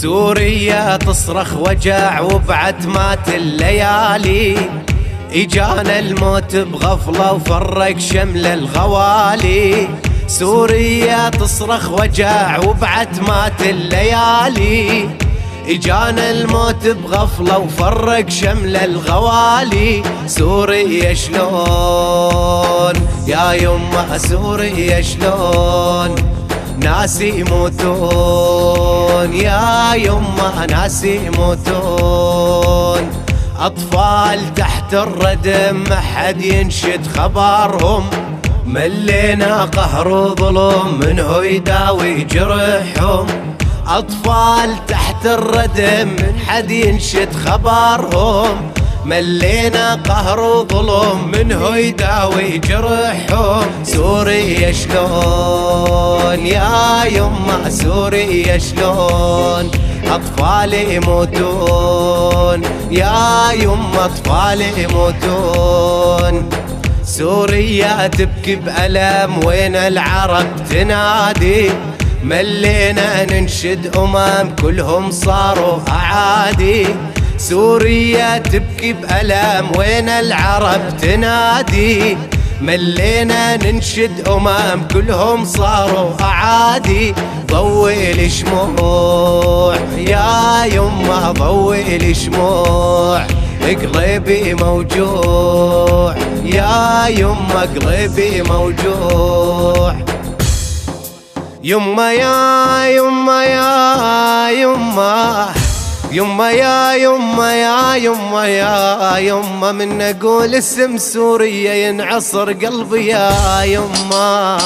سوريا تصرخ وجع وبعتمات الليالي، إجانا الموت بغفلة وفرق شمل الغوالي. سوريا تصرخ وجع وبعتمات الليالي، إجانا الموت بغفلة وفرق شمل الغوالي. سوريا شلون يا يمه سوريا شلون ناس يموتون يا يمه ناس يموتون. أطفال تحت الردم ما حد ينشد خبرهم، ملينا قهر وظلم منه يداوي جرحهم. أطفال تحت الردم من حد ينشد خبرهم، ملينا قهر وظلم منه يداوي جرحهم. سوريا شلون يا يمه سوريا شلون أطفال يموتون يا يمه أطفال يموتون. سوريا تبكي بألم وين العرب تنادي، ملينا ننشد كلهم صاروا أعادي. سوريا تبكي بألم وين العرب تنادي، ملينا ننشد كلهم صاروا أعادي. ضوي لي شموع يا يمه ضوي لي شموع، قلبي موجوع يا يمه قلبي موجوع. يمه يا يمه يا يمه يمه يا يمه يا يمه يا يمه من اقول اسم سوريا ينعصر قلبي يا يمه.